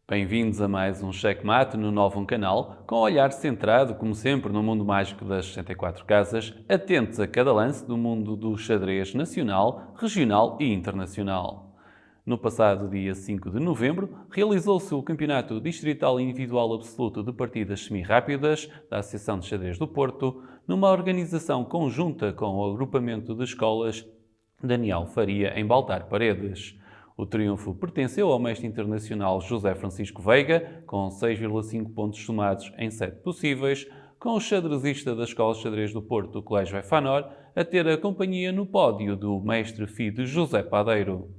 Bem-vindos a mais um Checkmate no Novo Canal, com o olhar centrado, como sempre, no mundo mágico das 64 casas, atentos a cada lance do mundo do xadrez nacional, regional e internacional. No passado dia 5 de novembro, realizou-se o Campeonato Distrital Individual Absoluto de Partidas Semi-Rápidas da Associação de Xadrez do Porto, numa organização conjunta com o agrupamento de escolas Daniel Faria em Baltar Paredes. O triunfo pertenceu ao mestre internacional José Francisco Veiga, com 6,5 pontos somados em 7 possíveis, com o xadrezista da Escola de Xadrez do Porto, o Colégio Efanor, a ter a companhia no pódio do mestre FIDE José Padeiro.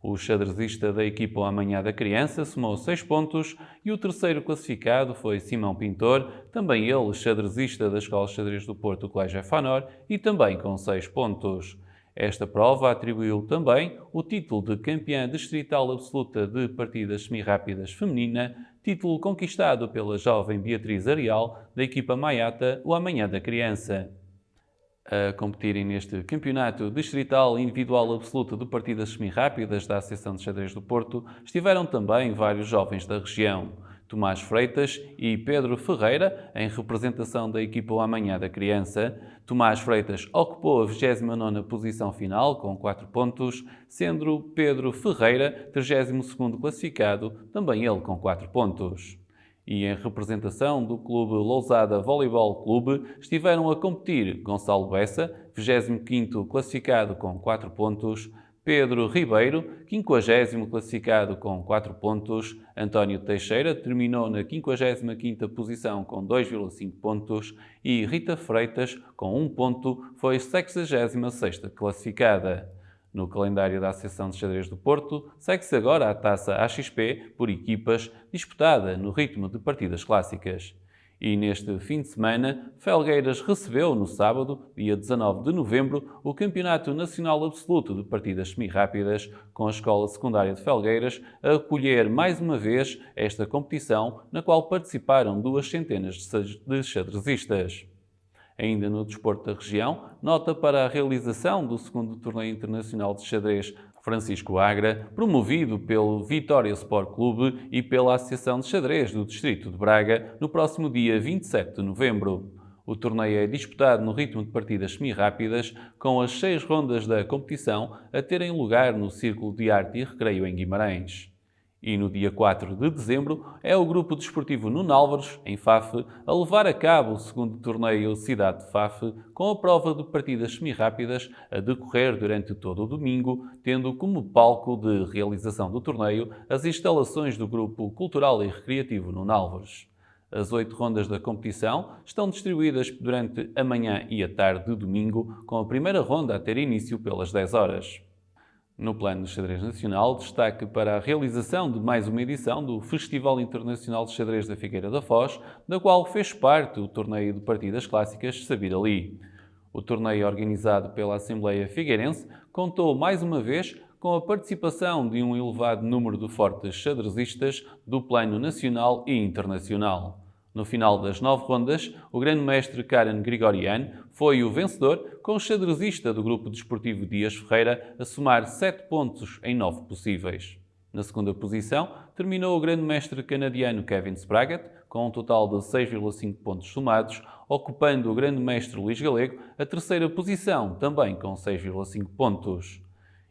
O xadrezista da equipa Amanhã da Criança somou 6 pontos e o terceiro classificado foi Simão Pintor, também ele xadrezista da Escola de Xadrez do Porto, o Colégio Efanor, e também com 6 pontos. Esta prova atribuiu também o título de campeã distrital absoluta de partidas semi-rápidas feminina, título conquistado pela jovem Beatriz Arial, da equipa Maiata, o Amanhã da Criança. A competirem neste campeonato distrital individual absoluto de partidas semi-rápidas da Associação de Xadrez do Porto estiveram também vários jovens da região. Tomás Freitas e Pedro Ferreira, em representação da equipa Amanhã da Criança. Tomás Freitas ocupou a 29ª posição final, com 4 pontos, sendo Pedro Ferreira 32º classificado, também ele com 4 pontos. E em representação do Clube Lousada Voleibol Clube, estiveram a competir Gonçalo Bessa, 25º classificado com 4 pontos, Pedro Ribeiro, 50º classificado com 4 pontos, António Teixeira terminou na 55ª posição com 2,5 pontos e Rita Freitas, com 1 ponto, foi 66ª classificada. No calendário da Associação de Xadrez do Porto, segue-se agora a Taça AXP por equipas, disputada no ritmo de partidas clássicas. E neste fim de semana, Felgueiras recebeu no sábado, dia 19 de novembro, o Campeonato Nacional Absoluto de Partidas Semi-Rápidas, com a Escola Secundária de Felgueiras a acolher mais uma vez esta competição, na qual participaram 200 de xadrezistas. Ainda no desporto da região, nota para a realização do 2º Torneio Internacional de Xadrez Francisco Agra, promovido pelo Vitória Sport Clube e pela Associação de Xadrez do Distrito de Braga, no próximo dia 27 de novembro. O torneio é disputado no ritmo de partidas semi-rápidas, com as 6 rondas da competição a terem lugar no Círculo de Arte e Recreio em Guimarães. E no dia 4 de dezembro é o Grupo Desportivo Nuno Álvares, em Faf, a levar a cabo o 2º torneio Cidade de Faf, com a prova de partidas semi-rápidas a decorrer durante todo o domingo, tendo como palco de realização do torneio as instalações do Grupo Cultural e Recreativo Nuno Álvares. As 8 rondas da competição estão distribuídas durante a manhã e a tarde de domingo, com a primeira ronda a ter início pelas 10 horas. No plano de xadrez nacional, destaque para a realização de mais uma edição do Festival Internacional de Xadrez da Figueira da Foz, da qual fez parte o torneio de partidas clássicas Sabir Ali. O torneio organizado pela Assembleia Figueirense contou mais uma vez com a participação de um elevado número de fortes xadrezistas do plano nacional e internacional. No final das 9 rondas, o grande mestre Karen Grigorian foi o vencedor, com o xadrezista do grupo desportivo Dias Ferreira a somar 7 pontos em 9 possíveis. Na segunda posição, terminou o grande mestre canadiano Kevin Spraggett, com um total de 6,5 pontos somados, ocupando o grande mestre Luís Galego a terceira posição, também com 6,5 pontos.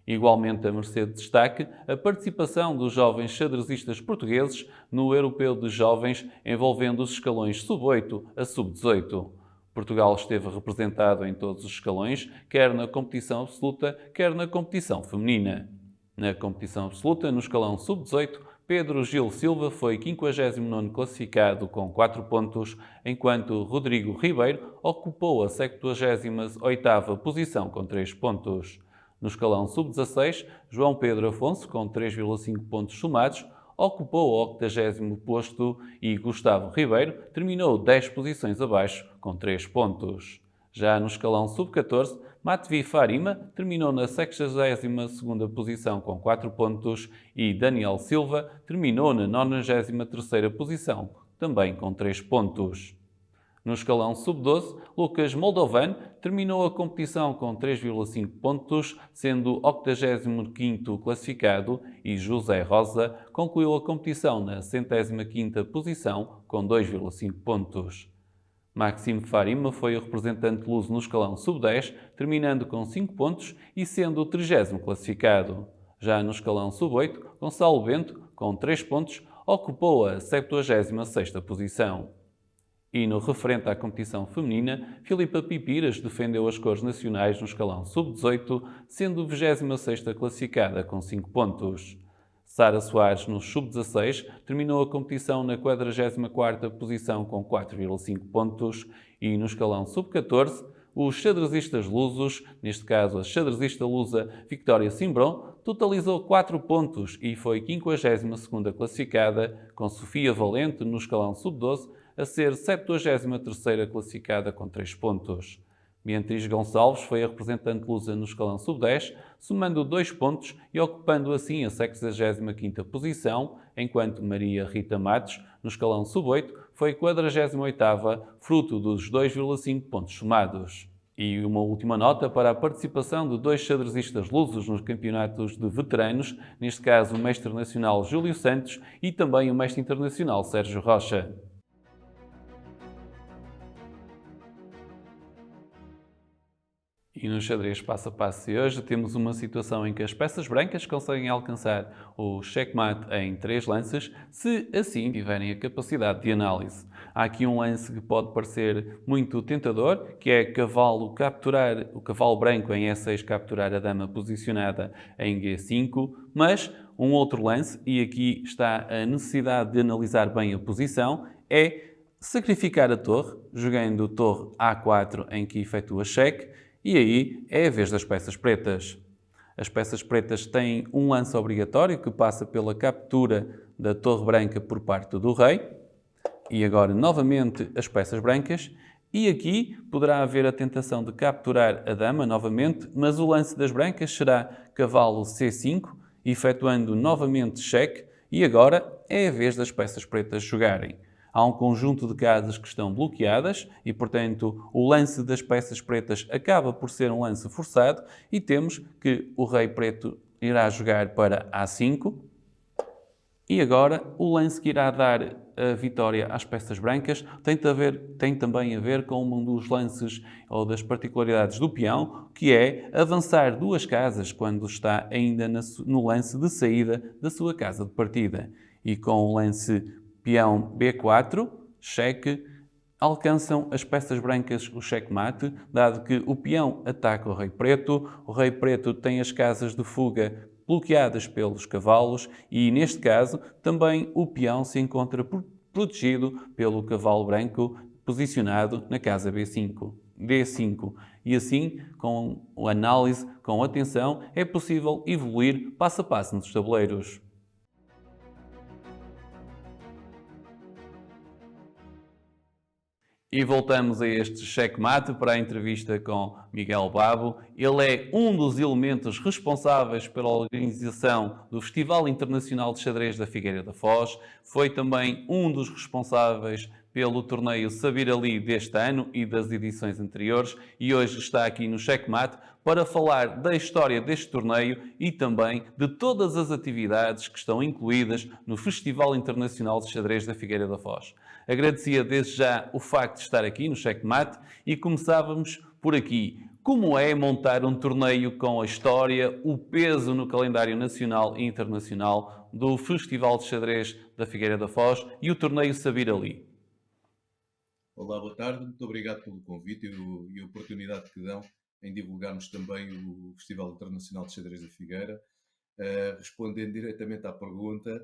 Igualmente a merecer de destaque a participação dos jovens xadrezistas portugueses no Europeu de Jovens envolvendo os escalões sub-8 a sub-18. Portugal esteve representado em todos os escalões, quer na competição absoluta, quer na competição feminina. Na competição absoluta, no escalão sub-18, Pedro Gil Silva foi 59º classificado com 4 pontos, enquanto Rodrigo Ribeiro ocupou a 78ª posição com 3 pontos. No escalão sub-16, João Pedro Afonso, com 3,5 pontos somados, ocupou o 80º posto e Gustavo Ribeiro terminou 10 posições abaixo, com 3 pontos. Já no escalão sub-14, Matvi Farima terminou na 62ª posição com 4 pontos e Daniel Silva terminou na 93ª posição, também com 3 pontos. No escalão sub-12, Lucas Moldovan terminou a competição com 3,5 pontos, sendo o 85º classificado, e José Rosa concluiu a competição na 105ª posição com 2,5 pontos. Maxime Farima foi o representante luso no escalão sub-10, terminando com 5 pontos e sendo o 30º classificado. Já no escalão sub-8, Gonçalo Bento, com 3 pontos, ocupou a 76ª posição. E no referente à competição feminina, Filipa Pipiras defendeu as cores nacionais no escalão sub-18, sendo 26ª classificada com 5 pontos. Sara Soares, no sub-16, terminou a competição na 44ª posição com 4,5 pontos e no escalão sub-14, os xadrezistas lusos, neste caso a xadrezista lusa Victoria Simbron, totalizou 4 pontos e foi 52ª classificada, com Sofia Valente no escalão sub-12 a ser 73ª classificada com 3 pontos. Beatriz Gonçalves foi a representante lusa no escalão sub-10, somando 2 pontos e ocupando assim a 65ª posição, enquanto Maria Rita Matos, no escalão sub-8, foi 48ª, fruto dos 2,5 pontos somados. E uma última nota para a participação de 2 xadrezistas lusos nos campeonatos de veteranos, neste caso o mestre nacional Júlio Santos e também o mestre internacional Sérgio Rocha. E no xadrez passo a passo de hoje temos uma situação em que as peças brancas conseguem alcançar o checkmate em 3 lances, se assim tiverem a capacidade de análise. Há aqui um lance que pode parecer muito tentador, que é o cavalo branco em E6 capturar a dama posicionada em G5, mas um outro lance, e aqui está a necessidade de analisar bem a posição, é sacrificar a torre, jogando torre A4 em que efetua cheque, e aí é a vez das peças pretas. As peças pretas têm um lance obrigatório que passa pela captura da torre branca por parte do rei. E agora, novamente, as peças brancas. E aqui poderá haver a tentação de capturar a dama novamente, mas o lance das brancas será cavalo C5, efetuando novamente cheque. E agora é a vez das peças pretas jogarem. Há um conjunto de casas que estão bloqueadas e, portanto, o lance das peças pretas acaba por ser um lance forçado e temos que o rei preto irá jogar para A5 e agora o lance que irá dar a vitória às peças brancas tem também a ver com um dos lances ou das particularidades do peão, que é avançar 2 casas quando está ainda no lance de saída da sua casa de partida. E com o lance peão B4, cheque, alcançam as peças brancas o checkmate, dado que o peão ataca o rei preto tem as casas de fuga bloqueadas pelos cavalos e, neste caso, também o peão se encontra protegido pelo cavalo branco posicionado na casa B5. D5. E assim, com a análise, com atenção, é possível evoluir passo a passo nos tabuleiros. E voltamos a este checkmate para a entrevista com Miguel Babo. Ele é um dos elementos responsáveis pela organização do Festival Internacional de Xadrez da Figueira da Foz. Foi também um dos responsáveis pelo torneio Sabir Ali deste ano e das edições anteriores e hoje está aqui no Checkmate para falar da história deste torneio e também de todas as atividades que estão incluídas no Festival Internacional de Xadrez da Figueira da Foz. Agradecia desde já o facto de estar aqui no Checkmate e começávamos por aqui. Como é montar um torneio com a história, o peso no calendário nacional e internacional do Festival de Xadrez da Figueira da Foz e o torneio Sabir Ali? Olá, boa tarde. Muito obrigado pelo convite e a oportunidade que dão em divulgarmos também o Festival Internacional de Xadrez da Figueira. Respondendo diretamente à pergunta,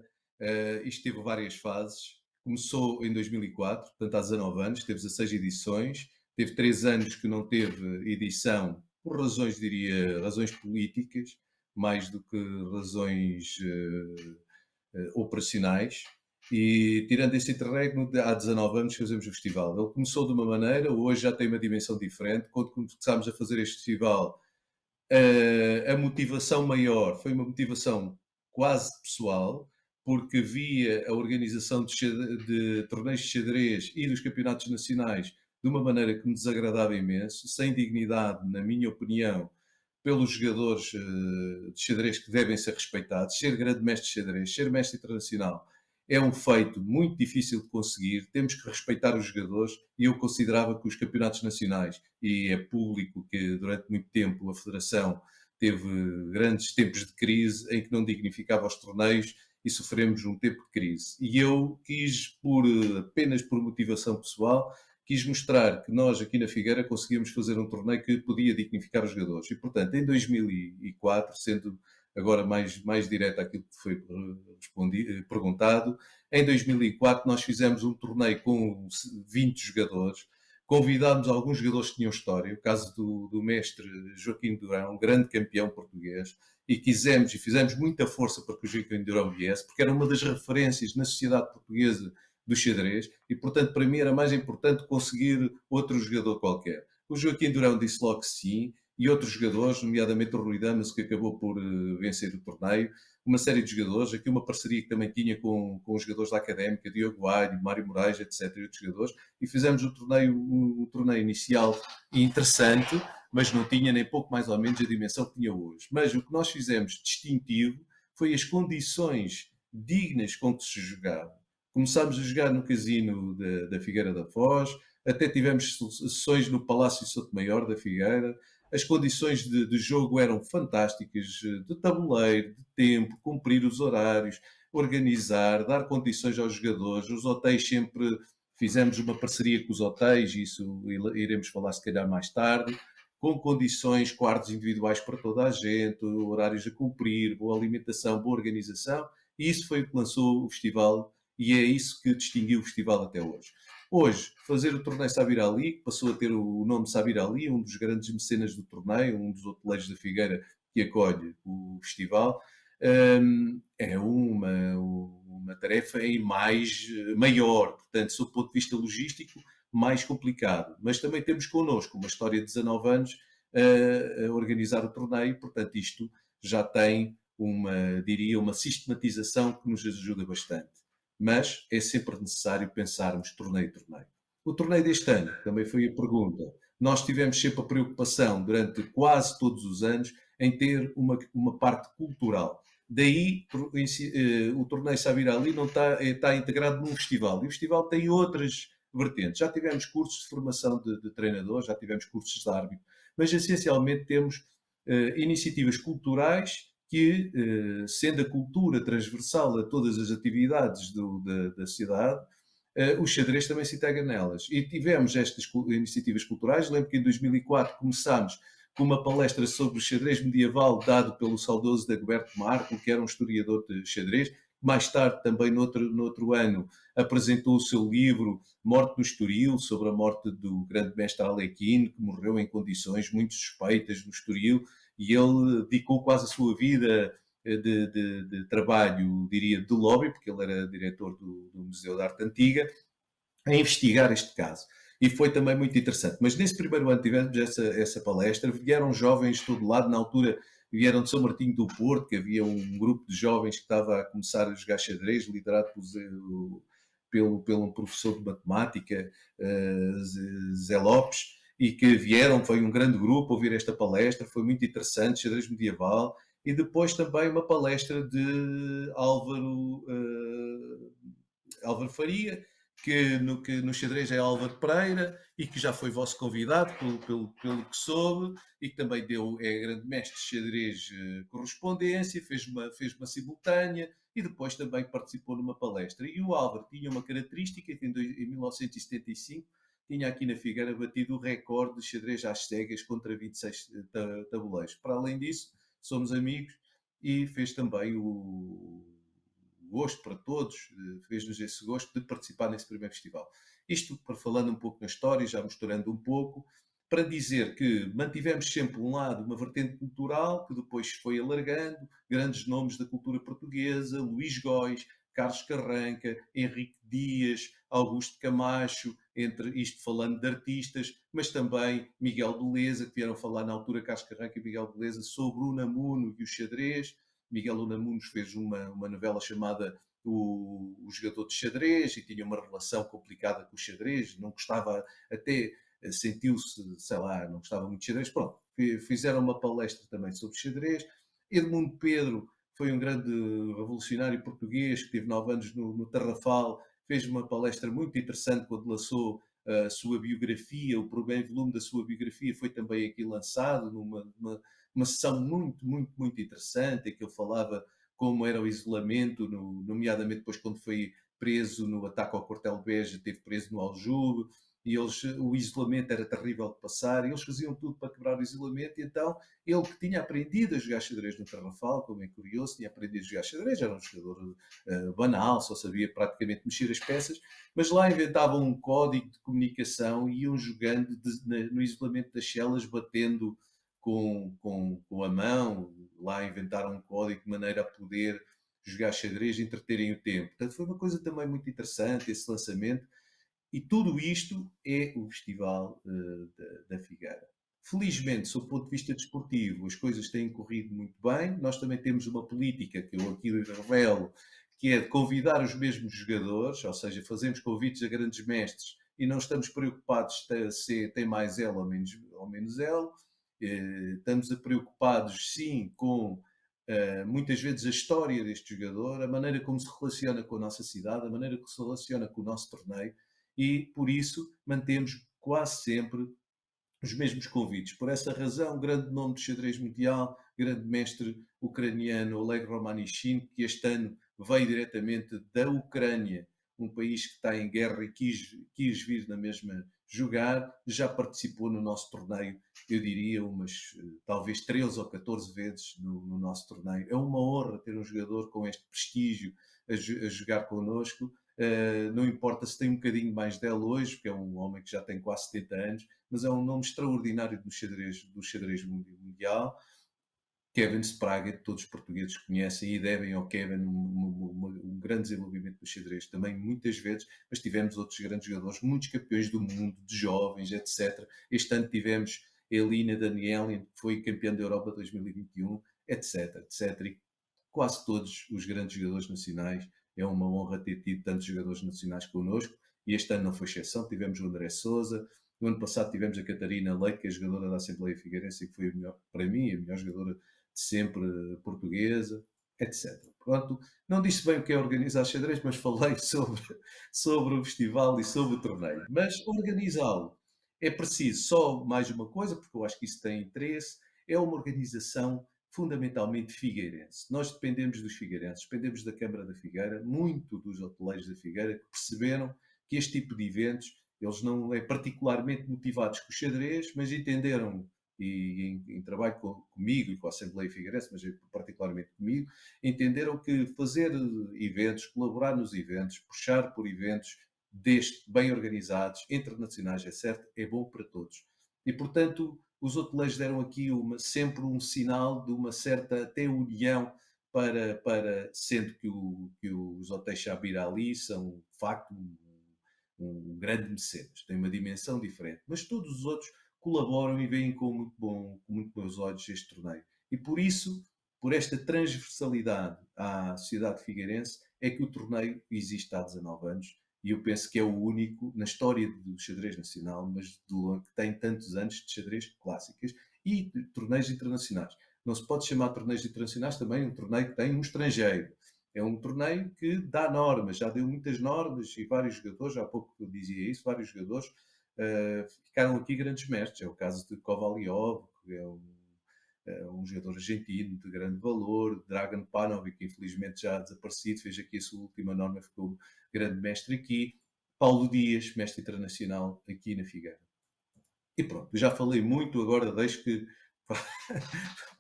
isto teve várias fases. Começou em 2004, portanto há 19 anos, teve 16 edições. Teve 3 anos que não teve edição por razões, diria, razões políticas, mais do que razões operacionais. E tirando esse interregno, há 19 anos que fazemos o festival. Ele começou de uma maneira, hoje já tem uma dimensão diferente. Quando começámos a fazer este festival, a motivação maior foi uma motivação quase pessoal, porque via a organização de torneios de xadrez e dos campeonatos nacionais de uma maneira que me desagradava imenso, sem dignidade, na minha opinião, pelos jogadores de xadrez que devem ser respeitados. Ser grande mestre de xadrez, ser mestre internacional, é um feito muito difícil de conseguir. Temos que respeitar os jogadores e eu considerava que os campeonatos nacionais, e é público que durante muito tempo a Federação teve grandes tempos de crise em que não dignificava os torneios e sofremos um tempo de crise. E eu quis, apenas por motivação pessoal, quis mostrar que nós aqui na Figueira conseguíamos fazer um torneio que podia dignificar os jogadores. E, portanto, em 2004, sendo agora mais direto àquilo que foi perguntado, em 2004 nós fizemos um torneio com 20 jogadores, convidámos alguns jogadores que tinham história, o caso do mestre Joaquim Durão, um grande campeão português, e quisemos e fizemos muita força para que o Joaquim Durão viesse, porque era uma das referências na sociedade portuguesa do xadrez, e portanto para mim era mais importante conseguir outro jogador qualquer. O Joaquim Durão disse logo que sim, e outros jogadores, nomeadamente o Rui Damas, que acabou por vencer o torneio, uma série de jogadores, aqui uma parceria que também tinha com os jogadores da Académica, Diogo Alho, Mário Moraes, etc., e outros jogadores, e fizemos um torneio inicial interessante, mas não tinha nem pouco mais ou menos a dimensão que tinha hoje. Mas o que nós fizemos distintivo foi as condições dignas com que se jogava. Começámos a jogar no casino da Figueira da Foz, até tivemos sessões no Palácio Sotomayor da Figueira. As condições de jogo eram fantásticas, de tabuleiro, de tempo, cumprir os horários, organizar, dar condições aos jogadores. Os hotéis sempre fizemos uma parceria com os hotéis, isso iremos falar se calhar mais tarde, com condições, quartos individuais para toda a gente, horários a cumprir, boa alimentação, boa organização, e isso foi o que lançou o festival e é isso que distinguiu o festival até hoje. Hoje, fazer o torneio Sabir Ali, que passou a ter o nome Sabir Ali, um dos grandes mecenas do torneio, um dos hoteleiros da Figueira que acolhe o festival, é uma tarefa maior, portanto, sob o ponto de vista logístico, mais complicado. Mas também temos connosco uma história de 19 anos a organizar o torneio, portanto, isto já tem uma sistematização que nos ajuda bastante. Mas é sempre necessário pensarmos torneio a torneio. O torneio deste ano, também foi a pergunta. Nós tivemos sempre a preocupação, durante quase todos os anos, em ter uma parte cultural. Daí o torneio Sabir Ali não está integrado num festival. E o festival tem outras vertentes. Já tivemos cursos de formação de treinadores, já tivemos cursos de árbitro, mas essencialmente temos iniciativas culturais que, sendo a cultura transversal a todas as atividades da sociedade, o xadrez também se integra nelas. E tivemos estas iniciativas culturais. Lembro que em 2004 começámos com uma palestra sobre o xadrez medieval dado pelo saudoso Dagoberto Marco, que era um historiador de xadrez. Mais tarde, também no outro ano, apresentou o seu livro Morte no Estoril, sobre a morte do grande mestre Alequino, que morreu em condições muito suspeitas no Estoril, e ele dedicou quase a sua vida de trabalho, diria, de lobby, porque ele era diretor do Museu de Arte Antiga, a investigar este caso. E foi também muito interessante. Mas nesse primeiro ano tivemos essa palestra, vieram jovens de todo lado, na altura vieram de São Martinho do Porto, que havia um grupo de jovens que estava a começar a jogar xadrez, liderado pelo um professor de matemática, Zé Lopes, e que vieram, foi um grande grupo ouvir esta palestra, foi muito interessante, xadrez medieval, e depois também uma palestra de Álvaro Faria, que no xadrez é Álvaro Pereira e que já foi vosso convidado, pelo que soube, e que também é grande mestre de xadrez correspondência, fez uma simultânea e depois também participou numa palestra. E o Álvaro tinha uma característica que em 1975 tinha aqui na Figueira batido o recorde de xadrez às cegas contra 26 tabuleiros. Para além disso, somos amigos e fez também o gosto para todos, fez-nos esse gosto de participar nesse primeiro festival. Isto para falando um pouco na história, já misturando um pouco, para dizer que mantivemos sempre um lado, uma vertente cultural, que depois foi alargando, grandes nomes da cultura portuguesa, Luís Góis, Carlos Carranca, Henrique Dias, Augusto Camacho, entre isto falando de artistas, mas também Miguel Beleza, que vieram falar na altura, Carlos Carranca e Miguel Beleza, sobre o Unamuno e o xadrez. Miguel Unamuno fez uma novela chamada o jogador de xadrez e tinha uma relação complicada com o xadrez, não gostava, até sentiu-se, sei lá, não gostava muito de xadrez. Pronto, fizeram uma palestra também sobre xadrez. Edmundo Pedro foi um grande revolucionário português que teve 9 anos no Tarrafal, fez uma palestra muito interessante quando lançou a sua biografia, o primeiro volume da sua biografia foi também aqui lançado, uma sessão muito, muito, muito interessante, em que ele falava como era o isolamento, nomeadamente depois quando foi preso no ataque ao quartel-bege, esteve preso no Aljube, e o isolamento era terrível de passar, e eles faziam tudo para quebrar o isolamento, e então ele que tinha aprendido a jogar xadrez no Tarrafal, como é curioso, tinha aprendido a jogar xadrez, era um jogador banal, só sabia praticamente mexer as peças, mas lá inventavam um código de comunicação e iam jogando no isolamento das celas, batendo com a mão, lá inventaram um código de maneira a poder jogar xadrez e entreterem o tempo. Portanto, foi uma coisa também muito interessante esse lançamento, e tudo isto é o Festival da Figueira. Felizmente, sob o ponto de vista desportivo, as coisas têm corrido muito bem. Nós também temos uma política que eu aqui revelo, que é de convidar os mesmos jogadores, ou seja, fazemos convites a grandes mestres e não estamos preocupados se tem mais ela ou menos ela. Estamos preocupados, sim, com muitas vezes a história deste jogador, a maneira como se relaciona com a nossa cidade, a maneira como se relaciona com o nosso torneio, e por isso mantemos quase sempre os mesmos convites. Por essa razão, grande nome de xadrez mundial, grande mestre ucraniano Oleg Romanichin, que este ano veio diretamente da Ucrânia, um país que está em guerra e quis vir na mesma jogar, já participou no nosso torneio, eu diria umas talvez 13 ou 14 vezes no nosso torneio. É uma honra ter um jogador com este prestígio a jogar connosco. Não importa se tem um bocadinho mais dela hoje, porque é um homem que já tem quase 70 anos, mas é um nome extraordinário do xadrez mundial. Kevin Sprague, todos os portugueses conhecem e devem ao Kevin um grande desenvolvimento do xadrez também, muitas vezes, mas tivemos outros grandes jogadores, muitos campeões do mundo, de jovens, etc. Este ano tivemos Elina Danielian, que foi campeã da Europa 2021, etc, etc. E quase todos os grandes jogadores nacionais, é uma honra ter tido tantos jogadores nacionais connosco, e este ano não foi exceção, tivemos o André Sousa, no ano passado tivemos a Catarina Leite, que é a jogadora da Assembleia Figueirense, que foi a melhor, para mim, a melhor jogadora de sempre portuguesa, etc. Pronto, não disse bem o que é organizar xadrez, mas falei sobre o festival e sobre o torneio. Mas organizá-lo é preciso só mais uma coisa, porque eu acho que isso tem interesse, é uma organização fundamentalmente figueirense. Nós dependemos dos figueirenses, dependemos da Câmara da Figueira, muito dos hoteleiros da Figueira, que perceberam que este tipo de eventos, eles não é particularmente motivados com o xadrez, mas entenderam, e em trabalho comigo e com a Assembleia Figueirense, mas particularmente comigo, entenderam que fazer eventos, colaborar nos eventos, puxar por eventos bem organizados, internacionais, é certo, é bom para todos. E, portanto, os hoteleiros deram aqui sempre um sinal de uma certa até união sendo que os hotéis Chabira Ali são, de facto, um grande mecenas, tem uma dimensão diferente, mas todos os outros colaboram e veem com muito bons olhos este torneio. E por isso, por esta transversalidade à sociedade figueirense, é que o torneio existe há 19 anos, e eu penso que é o único na história do xadrez nacional, mas que tem tantos anos de xadrez clássicas e de torneios internacionais. Não se pode chamar de torneios internacionais também um torneio que tem um estrangeiro. É um torneio que dá normas, já deu muitas normas e vários jogadores, há pouco eu dizia isso, vários jogadores ficaram aqui grandes mestres. É o caso de Kovalyov, que é um jogador argentino de grande valor, Dragan Panovic, que infelizmente já desaparecido, fez aqui a sua última norma, ficou grande mestre aqui. Paulo Dias, mestre internacional aqui na Figueira. E pronto, eu já falei muito, agora deixo que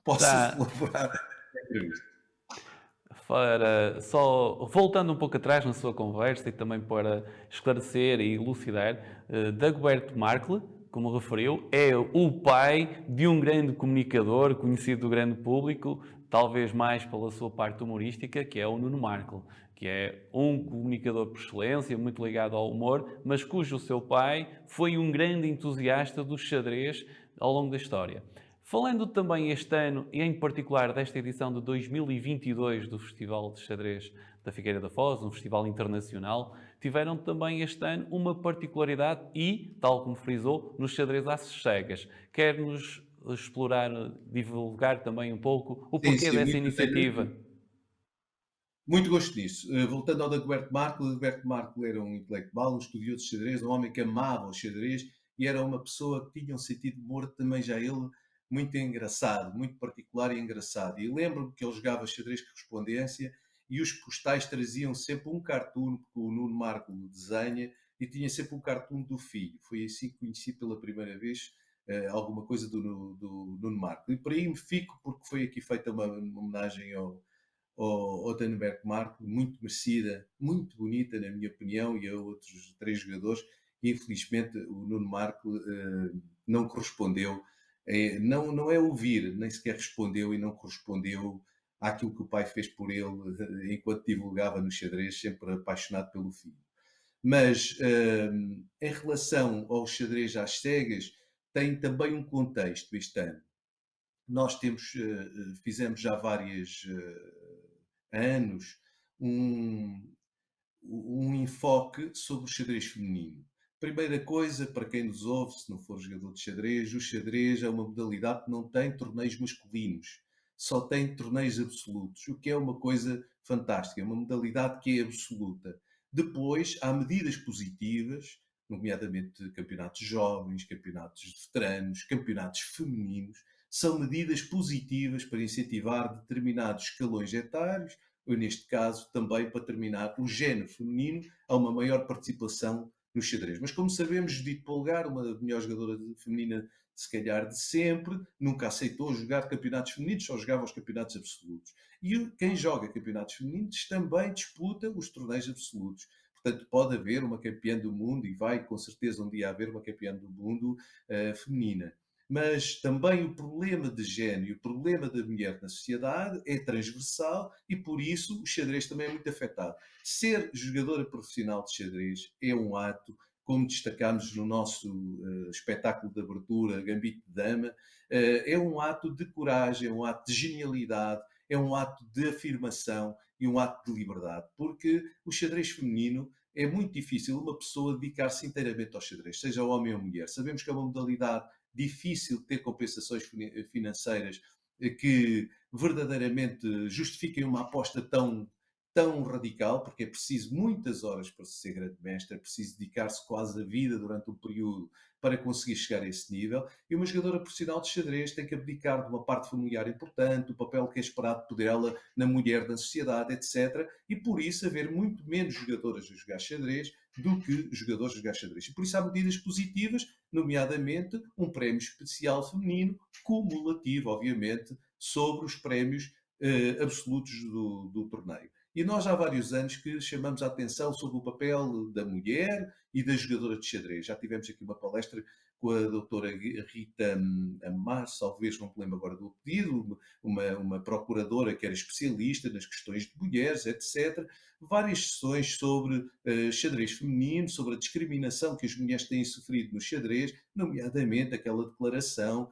possas elaborar a entrevista. Só voltando um pouco atrás na sua conversa e também para esclarecer e elucidar, Dagoberto Markle, como referiu, é o pai de um grande comunicador conhecido do grande público, talvez mais pela sua parte humorística, que é o Nuno Markle, que é um comunicador por excelência, muito ligado ao humor, mas cujo seu pai foi um grande entusiasta do xadrez ao longo da história. Falando também este ano, e em particular desta edição de 2022 do Festival de Xadrez da Figueira da Foz, um festival internacional, tiveram também este ano uma particularidade e, tal como frisou, nos xadrez às cegas. Quer-nos explorar, divulgar também um pouco o Sim, porquê sim, dessa muito, iniciativa? muito gosto nisso. Voltando ao Dagoberto Marco, o Dagoberto Marco era um intelectual, um estudioso de xadrez, um homem que amava o xadrez e era uma pessoa que tinha um sentido de humor também já ele muito engraçado, muito particular e engraçado. E lembro-me que ele jogava xadrez correspondência e os postais traziam sempre um cartoon, porque o Nuno Marco desenha, e tinha sempre um cartoon do filho. Foi assim que conheci pela primeira vez alguma coisa do Nuno Marco. E por aí me fico, porque foi aqui feita uma homenagem ao Tannenberg Marco, muito merecida, muito bonita, na minha opinião, e a outros três jogadores. E, infelizmente, o Nuno Marco não correspondeu. Não é ouvir, nem sequer respondeu e não correspondeu àquilo que o pai fez por ele enquanto divulgava no xadrez, sempre apaixonado pelo filho. Mas, em relação ao xadrez às cegas, tem também um contexto este ano. Nós fizemos já vários anos um, um enfoque sobre o xadrez feminino. Primeira coisa, para quem nos ouve, se não for jogador de xadrez, o xadrez é uma modalidade que não tem torneios masculinos, só tem torneios absolutos, o que é uma coisa fantástica, é uma modalidade que é absoluta. Depois, há medidas positivas, nomeadamente campeonatos jovens, campeonatos de veteranos, campeonatos femininos, são medidas positivas para incentivar determinados escalões etários, ou neste caso também para terminar o género feminino a uma maior participação no xadrez. Mas como sabemos, Judite Polgar, uma melhor jogadora feminina se calhar de sempre, nunca aceitou jogar campeonatos femininos, só jogava os campeonatos absolutos. E quem joga campeonatos femininos também disputa os torneios absolutos. Portanto, pode haver uma campeã do mundo, e vai com certeza um dia haver uma campeã do mundo feminina. Mas também o problema de género, o problema da mulher na sociedade é transversal e por isso o xadrez também é muito afetado. Ser jogadora profissional de xadrez é um ato, como destacámos no nosso espetáculo de abertura, Gambito de Dama, é um ato de coragem, é um ato de genialidade, é um ato de afirmação e um ato de liberdade, porque o xadrez feminino é muito difícil uma pessoa dedicar-se inteiramente ao xadrez, seja homem ou mulher. Sabemos que é uma modalidade difícil ter compensações financeiras que verdadeiramente justifiquem uma aposta tão radical, porque é preciso muitas horas para se ser grande mestre, é preciso dedicar-se quase a vida durante um período para conseguir chegar a esse nível, e uma jogadora profissional de xadrez tem que abdicar de uma parte familiar importante, o papel que é esperado por ela na mulher da sociedade, etc. E por isso haver muito menos jogadoras a jogar xadrez do que jogadores a jogar xadrez. E por isso há medidas positivas, nomeadamente um prémio especial feminino, cumulativo, obviamente, sobre os prémios absolutos do torneio. E nós há vários anos que chamamos a atenção sobre o papel da mulher e da jogadora de xadrez. Já tivemos aqui uma palestra com a doutora Rita Amar, talvez não me lembro agora do pedido, uma procuradora que era especialista nas questões de mulheres, etc. Várias sessões sobre xadrez feminino, sobre a discriminação que as mulheres têm sofrido no xadrez, nomeadamente aquela declaração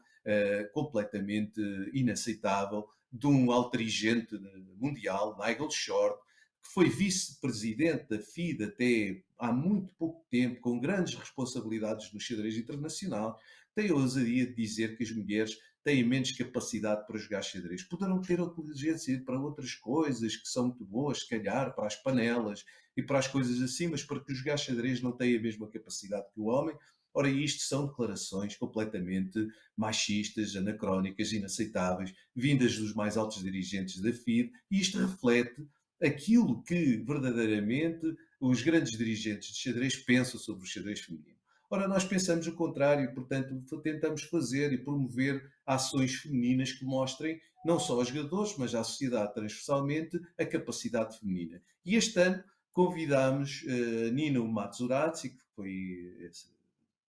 completamente inaceitável de um altrigente mundial, Nigel Short, que foi vice-presidente da FIDE até há muito pouco tempo, com grandes responsabilidades no xadrez internacional, tem a ousadia de dizer que as mulheres têm menos capacidade para jogar xadrez. Poderão ter inteligência para outras coisas que são muito boas, se calhar, para as panelas e para as coisas assim, mas para que jogar xadrez não têm a mesma capacidade que o homem. Ora, isto são declarações completamente machistas, anacrónicas, inaceitáveis, vindas dos mais altos dirigentes da FIDE, e isto reflete aquilo que verdadeiramente os grandes dirigentes de xadrez pensam sobre o xadrez feminino. Ora, nós pensamos o contrário, portanto, tentamos fazer e promover ações femininas que mostrem, não só aos jogadores, mas à sociedade transversalmente, a capacidade feminina. E este ano convidámos Nino Matsurazi, que foi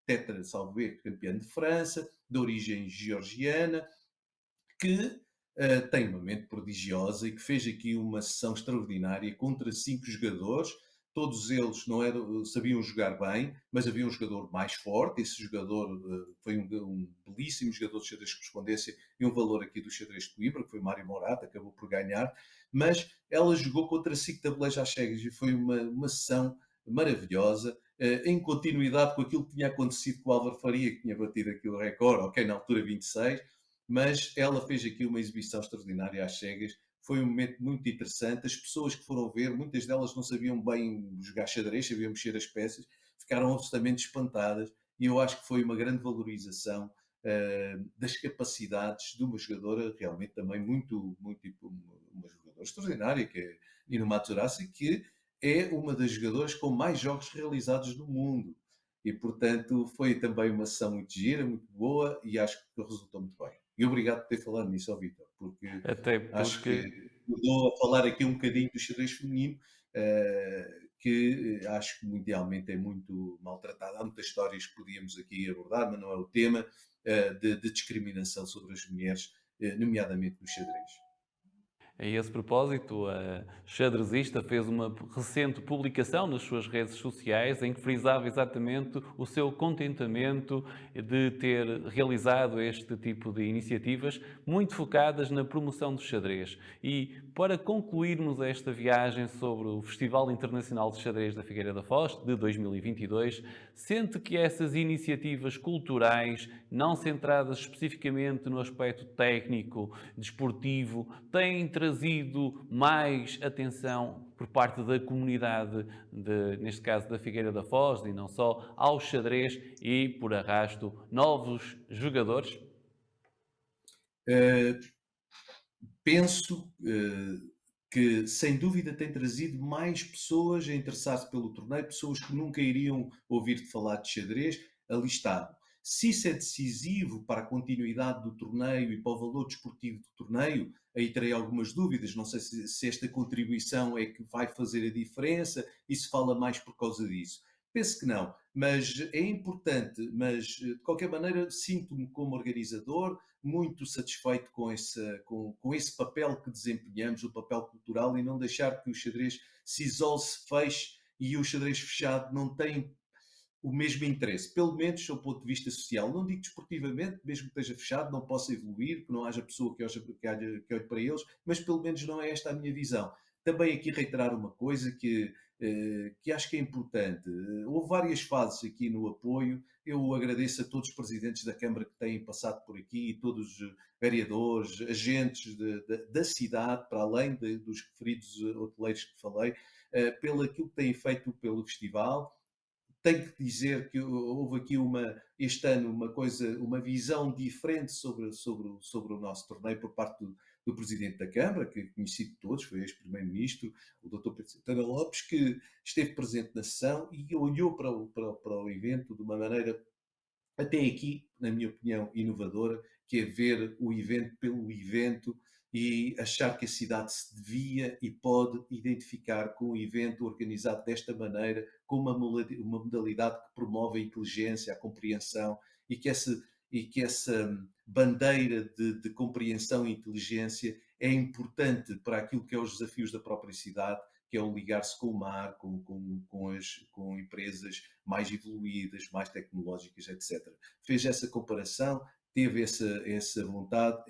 tetra, salvo erro, campeã de França, de origem georgiana, que tem uma mente prodigiosa e que fez aqui uma sessão extraordinária contra 5 jogadores, todos eles não eram, sabiam jogar bem, mas havia um jogador mais forte. Esse jogador foi um belíssimo jogador de xadrez de correspondência e um valor aqui do xadrez de Coimbra, que foi Mário Morato, acabou por ganhar. Mas ela jogou contra 5 tabuleiros às cegas e foi uma sessão maravilhosa, em continuidade com aquilo que tinha acontecido com o Álvaro Faria, que tinha batido aqui o recorde, ok, na altura 26, mas ela fez aqui uma exibição extraordinária às cegas. Foi um momento muito interessante. As pessoas que foram ver, muitas delas não sabiam bem jogar xadrez, sabiam mexer as peças, ficaram absolutamente espantadas e eu acho que foi uma grande valorização das capacidades de uma jogadora realmente também muito uma jogadora extraordinária, que é Nino Matsurashi, que é uma das jogadoras com mais jogos realizados no mundo. E, portanto, foi também uma sessão muito gira, muito boa e acho que resultou muito bem. E obrigado por ter falado nisso, Vitor, porque Até acho porque que mudou a falar aqui um bocadinho do xadrez feminino, que acho que mundialmente é muito maltratado. Há muitas histórias que podíamos aqui abordar, mas não é o tema, de discriminação sobre as mulheres, nomeadamente no xadrez. a esse propósito, a xadrezista fez uma recente publicação nas suas redes sociais em que frisava exatamente o seu contentamento de ter realizado este tipo de iniciativas muito focadas na promoção do xadrez. E para concluirmos esta viagem sobre o Festival Internacional de Xadrez da Figueira da Foz de 2022, sente que essas iniciativas culturais, não centradas especificamente no aspecto técnico, desportivo, têm trazido mais atenção por parte da comunidade, neste caso da Figueira da Foz, e não só, ao xadrez e, por arrasto, novos jogadores? Uh, Penso que, sem dúvida, tem trazido mais pessoas a interessar-se pelo torneio, pessoas que nunca iriam ouvir-te falar de xadrez, ali estavam. Se isso é decisivo para a continuidade do torneio e para o valor desportivo do torneio, aí terei algumas dúvidas. Não sei se esta contribuição é que vai fazer a diferença e se fala mais por causa disso. Penso que não, mas é importante. Mas, de qualquer maneira, sinto-me como organizador muito satisfeito com esse papel que desempenhamos, o papel cultural, e não deixar que o xadrez se isole, se feche e o xadrez fechado não tem o mesmo interesse, pelo menos do ponto de vista social. Não digo desportivamente, mesmo que esteja fechado, não possa evoluir, que não haja pessoa que olhe para eles, mas pelo menos não é esta a minha visão. Também aqui reiterar uma coisa que acho que é importante. Houve várias fases aqui no apoio. Eu agradeço a todos os presidentes da Câmara que têm passado por aqui, todos os vereadores, agentes da cidade, para além dos referidos hoteleiros que falei, pelo aquilo que têm feito pelo festival. Tenho que dizer que houve aqui este ano uma visão diferente sobre o nosso torneio por parte do Presidente da Câmara, que conheci de todos, foi ex-Primeiro-Ministro, o Dr. Pedro Santana Lopes, que esteve presente na sessão e olhou para o evento de uma maneira até aqui, na minha opinião, inovadora, que é ver o evento pelo evento e achar que a cidade se devia e pode identificar com um evento organizado desta maneira, com uma modalidade que promove a inteligência, a compreensão e que essa bandeira de compreensão e inteligência é importante para aquilo que é os desafios da própria cidade, que é o ligar-se com o mar, com empresas mais evoluídas, mais tecnológicas, etc. Fez essa comparação, teve essa vontade,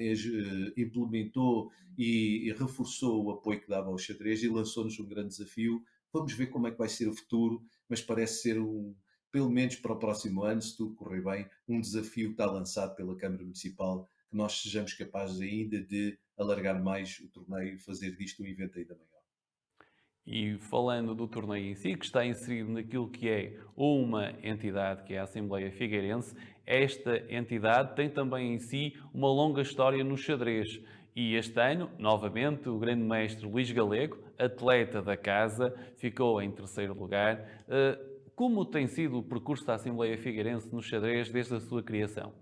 implementou e reforçou o apoio que dava ao xadrez e lançou-nos um grande desafio. Vamos ver como é que vai ser o futuro, mas parece ser pelo menos para o próximo ano, se tudo correr bem, um desafio que está lançado pela Câmara Municipal, que nós sejamos capazes ainda de alargar mais o torneio e fazer disto um evento ainda maior. E falando do torneio em si, que está inserido naquilo que é uma entidade, que é a Assembleia Figueirense, esta entidade tem também em si uma longa história no xadrez. E este ano, novamente, o grande mestre Luís Galego, atleta da casa, ficou em terceiro lugar. Como tem sido o percurso da Assembleia Figueirense no xadrez desde a sua criação?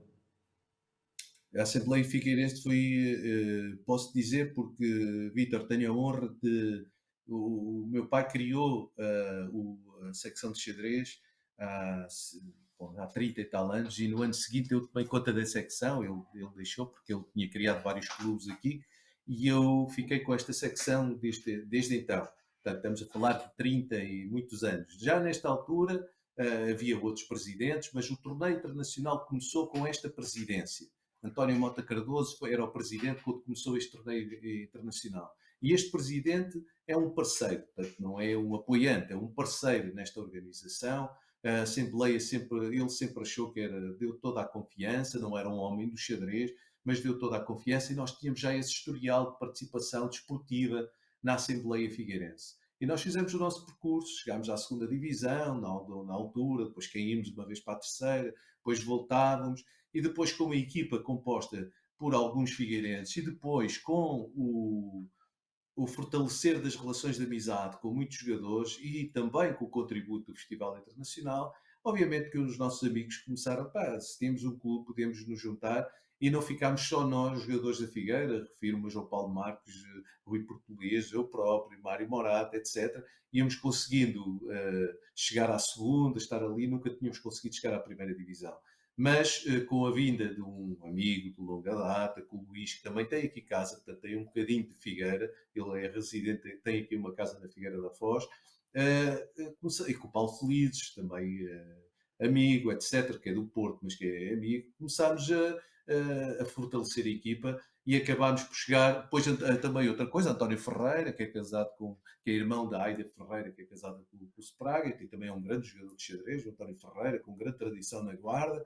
A Assembleia Figueirense foi, posso dizer, porque, Vítor, tenho a honra de. O meu pai criou a secção de xadrez há 30 e tal anos, e no ano seguinte eu tomei conta da secção. Ele deixou, porque ele tinha criado vários clubes aqui, e eu fiquei com esta secção desde então. Portanto, estamos a falar de 30 e muitos anos. Já nesta altura havia outros presidentes, mas o torneio internacional começou com esta presidência. António Mota Cardoso era o presidente quando começou este torneio internacional. E este presidente é um parceiro, portanto, não é um apoiante, é um parceiro nesta organização. A Assembleia ele sempre achou que deu toda a confiança, não era um homem do xadrez, mas deu toda a confiança, e nós tínhamos já esse historial de participação desportiva na Assembleia Figueirense. E nós fizemos o nosso percurso, chegámos à segunda divisão, na altura, depois caímos uma vez para a terceira, depois voltávamos, e depois com uma equipa composta por alguns figueirenses, e depois com o fortalecer das relações de amizade com muitos jogadores e também com o contributo do Festival Internacional, obviamente que os nossos amigos começaram, se temos um clube, podemos nos juntar, e não ficámos só nós, jogadores da Figueira, refiro-me a João Paulo Marques, Rui Português, eu próprio, Mário Morato, etc. Íamos conseguindo chegar à segunda, estar ali, nunca tínhamos conseguido chegar à primeira divisão. Mas com a vinda de um amigo de longa data, com o Luís, que também tem aqui casa, portanto tem um bocadinho de Figueira, ele é residente, tem aqui uma casa na Figueira da Foz, e com o Paulo Felizes, também amigo, etc., que é do Porto, mas que é amigo, começámos a fortalecer a equipa e acabámos por chegar. Depois também outra coisa, António Ferreira, que é casado que é irmão da Aida Ferreira, que é casada com o Spraga, que também é um grande jogador de xadrez, o António Ferreira, com grande tradição na Guarda,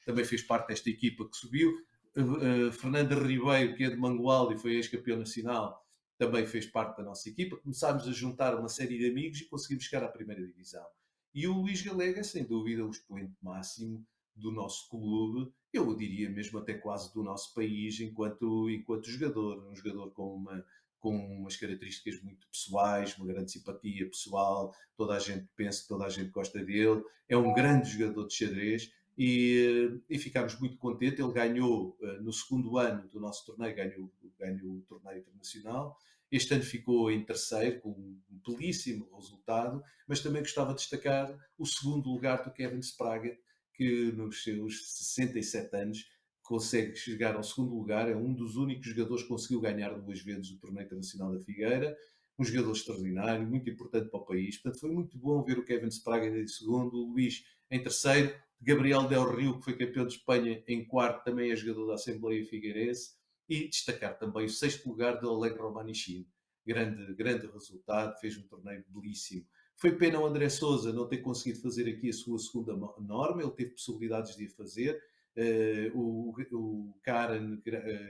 também fez parte desta equipa que subiu. Fernando Ribeiro, que é de Mangualde e foi ex-campeão nacional, também fez parte da nossa equipa. Começámos a juntar uma série de amigos e conseguimos chegar à primeira divisão. E o Luís Galega, sem dúvida, o expoente máximo do nosso clube, eu diria mesmo até quase do nosso país, enquanto jogador. Um jogador com umas características muito pessoais, uma grande simpatia pessoal, toda a gente pensa, toda a gente gosta dele. É um grande jogador de xadrez e ficámos muito contentes. Ele ganhou, no segundo ano do nosso torneio, ganhou o torneio internacional. Este ano ficou em terceiro, com um belíssimo resultado, mas também gostava de destacar o segundo lugar do Kevin Spraga, que nos seus 67 anos consegue chegar ao segundo lugar, é um dos únicos jogadores que conseguiu ganhar 2 vezes o Torneio Internacional da Figueira, um jogador extraordinário, muito importante para o país. Portanto, foi muito bom ver o Kevin Spraga em segundo, o Luís em terceiro, Gabriel Del Rio, que foi campeão de Espanha, em quarto, também é jogador da Assembleia Figueirense, e destacar também o sexto lugar do Oleg Romanichin. Grande resultado, fez um torneio belíssimo. Foi pena o André Sousa não ter conseguido fazer aqui a sua segunda norma, ele teve possibilidades de a fazer. O Karen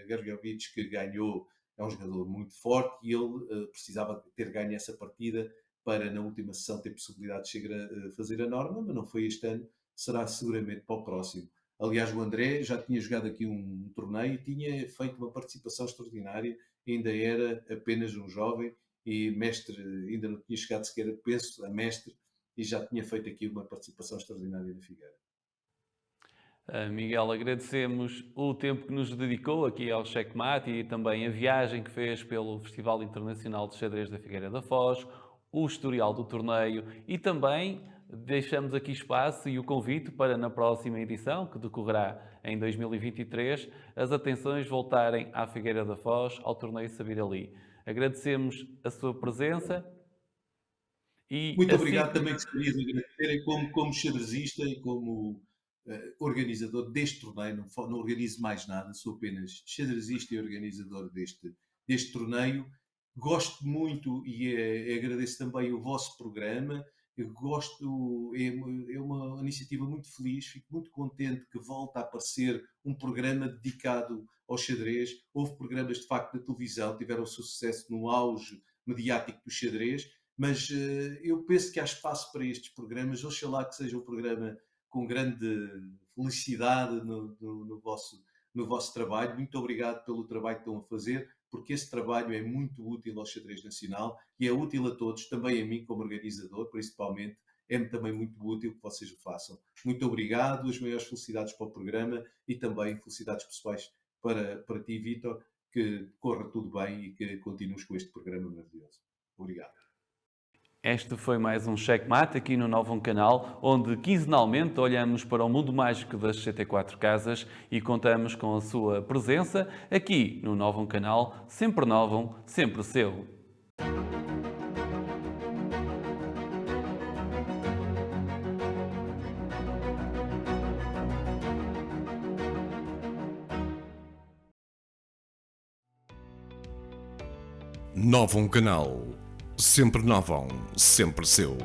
Gargovic, que ganhou, é um jogador muito forte e ele precisava ter ganho essa partida para, na última sessão, ter possibilidade de chegar a fazer a norma, mas não foi este ano, será seguramente para o próximo. Aliás, o André já tinha jogado aqui um torneio e tinha feito uma participação extraordinária, ainda era apenas um jovem e mestre, ainda não tinha chegado sequer, penso, a mestre, e já tinha feito aqui uma participação extraordinária na Figueira. Miguel, agradecemos o tempo que nos dedicou aqui ao Checkmate e também a viagem que fez pelo Festival Internacional de Xadrez da Figueira da Foz, o historial do torneio e também deixamos aqui espaço e o convite para na próxima edição, que decorrerá em 2023, as atenções voltarem à Figueira da Foz, ao torneio Sabir Ali. Agradecemos a sua presença e muito obrigado também, gostaria de agradecer como xadrezista e como organizador deste torneio, não organizo mais nada, sou apenas xadrezista e organizador deste torneio. Gosto muito e agradeço também o vosso programa. Eu gosto, é uma iniciativa muito feliz, fico muito contente que volte a aparecer um programa dedicado ao xadrez. Houve programas de facto na televisão, tiveram o seu sucesso no auge mediático do xadrez, mas eu penso que há espaço para estes programas. Oxalá que seja um programa com grande felicidade no vosso trabalho. Muito obrigado pelo trabalho que estão a fazer, porque esse trabalho é muito útil ao xadrez nacional e é útil a todos, também a mim como organizador, principalmente. É-me também muito útil que vocês o façam. Muito obrigado, as maiores felicidades para o programa e também felicidades pessoais para ti, Vítor, que corra tudo bem e que continues com este programa maravilhoso. Obrigado. Este foi mais um Checkmate aqui no Novum Canal, onde quinzenalmente olhamos para o mundo mágico das 64 casas e contamos com a sua presença aqui no Novum Canal, sempre Novum, sempre seu. Novum Canal. Sempre Novum, sempre seu.